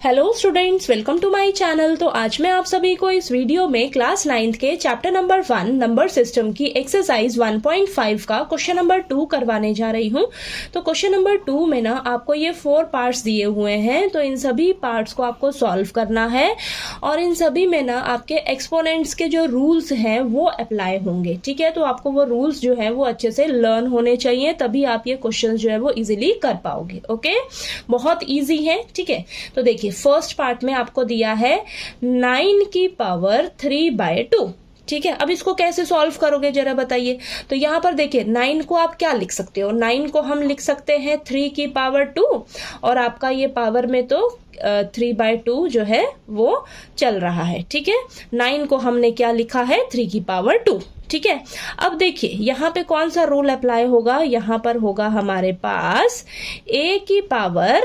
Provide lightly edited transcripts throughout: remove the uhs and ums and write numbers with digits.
Hello students, welcome to my channel. तो आज मैं आप सभी को इस वीडियो में क्लास 9th के चैप्टर नंबर 1 नंबर सिस्टम की एक्सरसाइज 1.5 का क्वेश्चन नंबर 2 करवाने जा रही हूं। तो क्वेश्चन नंबर 2 में ना आपको ये 4 पार्ट्स दिए हुए हैं, तो इन सभी पार्ट्स को आपको सॉल्व करना है और इन सभी में ना आपके एक्सपोनेंट्स के जो रूल्स हैं वो अप्लाई होंगे। ठीक है, तो आपको वो रूल्स जो है वो अच्छे से लर्न होने चाहिए, तभी आप ये क्वेश्चन जो है वो इजिली कर पाओगे। ओके, बहुत ईजी है। ठीक है, तो देखिए फर्स्ट पार्ट में आपको दिया है 9 की पावर 3/2। ठीक है, अब इसको कैसे सॉल्व करोगे जरा बताइए। तो यहां पर देखिए 9 को आप क्या लिख सकते हो, 9 को हम लिख सकते हैं 3 की पावर 2 और आपका ये पावर में तो 3/2 जो है वो चल रहा है। ठीक है, 9 को हमने क्या लिखा है 3 की पावर 2। ठीक है, अब देखिए यहाँ पे कौन सा रूल अप्लाई होगा, यहाँ पर होगा हमारे पास a की पावर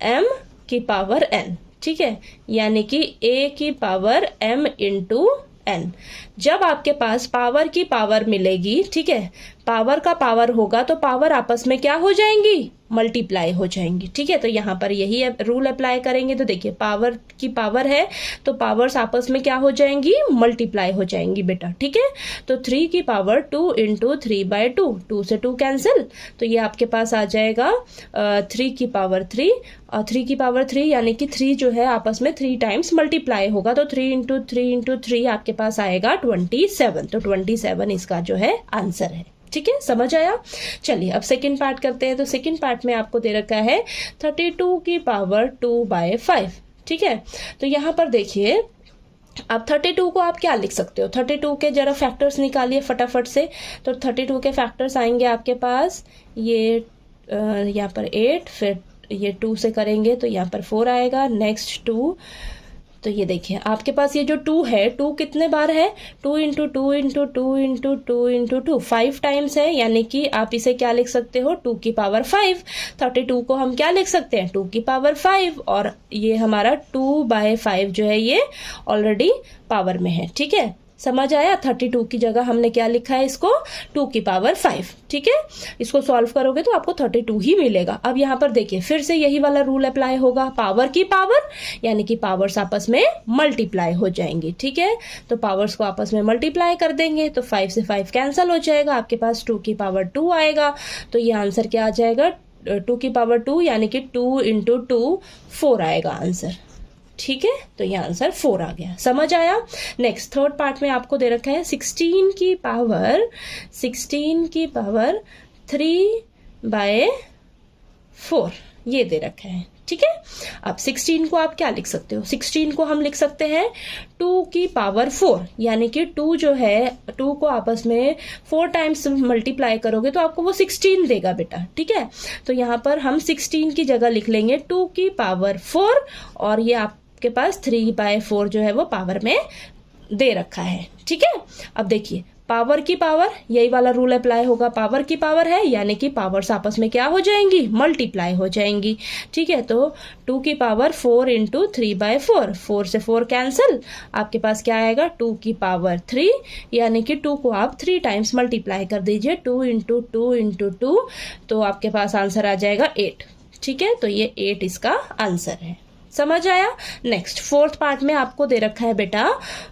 m की पावर n। ठीक है, यानी कि a की पावर m इंटू n। जब आपके पास पावर की पावर मिलेगी, ठीक है, पावर का पावर होगा तो पावर आपस में क्या हो जाएंगी, मल्टीप्लाई हो जाएंगी। ठीक है, तो यहाँ पर यही रूल अप्लाई करेंगे। तो देखिए पावर की पावर है तो पावर्स आपस में क्या हो जाएंगी, मल्टीप्लाई हो जाएंगी बेटा। ठीक है, तो 3 की पावर 2 इंटू 3/2, 2 से 2 कैंसिल, तो ये आपके पास आ जाएगा 3 की पावर 3 और 3 की पावर 3 यानी कि 3 जो है आपस में 3 टाइम्स मल्टीप्लाई होगा, तो 3 इंटू 3 इंटू 3 आपके पास आएगा 27। तो 27 इसका जो है आंसर है। ठीक है, समझ आया। चलिए अब सेकंड पार्ट करते हैं। तो सेकंड पार्ट में आपको दे रखा है 32 की पावर 2/5। ठीक है, तो यहाँ पर देखिए अब 32 को आप क्या लिख सकते हो, 32 के जरा फैक्टर्स निकालिए फटाफट से। तो 32 के फैक्टर्स आएंगे आपके पास, ये यहाँ पर 8, फिर ये 2 से करेंगे तो यहाँ पर 4 आएगा, नेक्स्ट 2। तो ये देखिए आपके पास ये जो 2 है, 2 कितने बार है, 2 into 2 into 2 into 2 into 2 5 times है, यानी कि आप इसे क्या लिख सकते हो 2 की पावर 5। 32 को हम क्या लिख सकते हैं 2 की पावर 5 और ये हमारा 2/5 जो है ये ऑलरेडी पावर में है। ठीक है, समझ आया। 32 की जगह हमने क्या लिखा है इसको 2 की पावर 5। ठीक है, इसको सॉल्व करोगे तो आपको 32 ही मिलेगा। अब यहाँ पर देखिए फिर से यही वाला रूल अप्लाई होगा, पावर की पावर यानी कि पावर्स आपस में मल्टीप्लाई हो जाएंगी। ठीक है, तो पावर्स को आपस में मल्टीप्लाई कर देंगे तो 5 से 5 कैंसिल हो जाएगा, आपके पास 2 की पावर 2 आएगा। तो ये आंसर क्या आ जाएगा 2 की पावर 2 यानी कि 2 इंटू 2 4 आएगा आंसर। ठीक है, तो ये आंसर 4 आ गया। समझ आया। नेक्स्ट थर्ड पार्ट में आपको दे रखा है 16 की पावर 3/4 ये दे रखा है। ठीक है, अब 16 को आप क्या लिख सकते हो, 16 को हम लिख सकते हैं 2 की पावर 4 यानी कि 2 जो है 2 को आपस में 4 टाइम्स मल्टीप्लाई करोगे तो आपको वो 16 देगा बेटा। ठीक है, तो यहाँ पर हम 16 की जगह लिख लेंगे 2 की पावर 4 और ये आपके पास 3/4 जो है वो पावर में दे रखा है। ठीक है, अब देखिए पावर की पावर यही वाला रूल अप्लाई होगा, पावर की पावर है यानी कि पावर्स आपस में क्या हो जाएंगी, मल्टीप्लाई हो जाएंगी। ठीक है, तो 2 की पावर 4 इंटू 3/4, 4 से 4 कैंसिल, आपके पास क्या आएगा 2 की पावर 3 यानी कि 2 को आप 3 टाइम्स मल्टीप्लाई कर दीजिए, 2 इंटू 2 इंटू 2, तो आपके पास आंसर आ जाएगा 8। ठीक है, तो ये 8 इसका आंसर है। समझ आया। नेक्स्ट फोर्थ पार्ट में आपको दे रखा है बेटा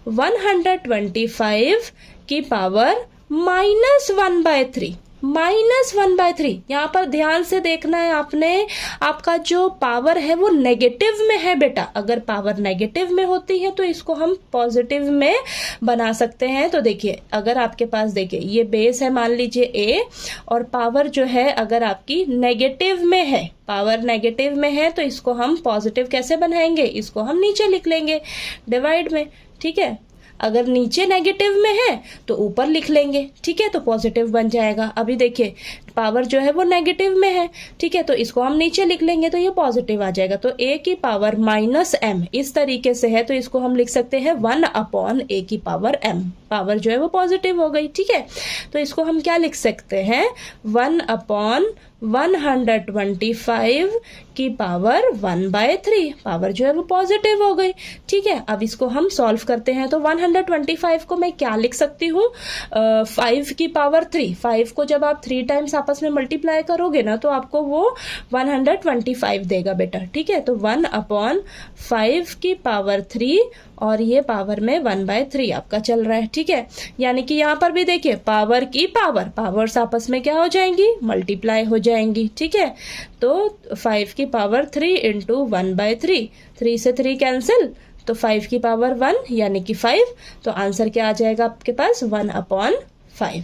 125 की पावर -1/3। -1/3 यहाँ पर ध्यान से देखना है आपने, आपका जो पावर है वो नेगेटिव में है बेटा। अगर पावर नेगेटिव में होती है तो इसको हम पॉजिटिव में बना सकते हैं। तो देखिए अगर आपके पास देखिए ये बेस है मान लीजिए a और पावर जो है अगर आपकी नेगेटिव में है, पावर नेगेटिव में है तो इसको हम पॉजिटिव कैसे बनाएंगे, इसको हम नीचे लिख लेंगे डिवाइड में। ठीक है, अगर नीचे नेगेटिव में है तो ऊपर लिख लेंगे। ठीक है, तो पॉजिटिव बन जाएगा। अभी देखिए पावर जो है वो नेगेटिव में है, ठीक है, तो इसको हम नीचे लिख लेंगे तो ये पॉजिटिव आ जाएगा। तो a की पावर -m इस तरीके से है तो इसको हम लिख सकते हैं 1/a की पावर m। पावर जो है वो पॉजिटिव हो गई। ठीक है, तो इसको हम क्या लिख सकते हैं 1/125 की पावर 1/3। पावर जो है वो पॉजिटिव हो गई। ठीक है, अब इसको हम सॉल्व करते हैं तो 125 को मैं क्या लिख सकती हूँ 5 की पावर 3। 5 को जब आप 3 टाइम्स आपस में मल्टीप्लाई करोगे ना तो आपको वो 125 देगा बेटा, ठीक है। तो 1/5 की पावर 3 और ये पावर में 1/3 आपका चल रहा है, ठीक है। यानी कि यहाँ पर भी देखिए पावर की पावर्स आपस में क्या हो जाएंगी, मल्टीप्लाई हो जाएंगी, ठीक है। तो 5 की पावर 3 इंटू 1/3, 3 से 3 कैंसिल, तो 5 की पावर 1 यानी कि 5, तो आंसर क्या आ जाएगा आपके पास 1/5।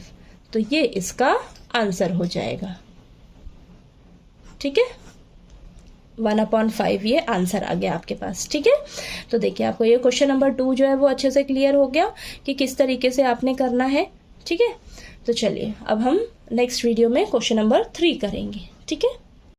तो ये इसका आंसर हो जाएगा, ठीक है। 1/5 ये आंसर आ गया आपके पास, ठीक है। तो देखिए आपको ये क्वेश्चन नंबर 2 जो है वो अच्छे से क्लियर हो गया कि किस तरीके से आपने करना है, ठीक है। तो चलिए अब हम नेक्स्ट वीडियो में क्वेश्चन नंबर 3 करेंगे, ठीक है।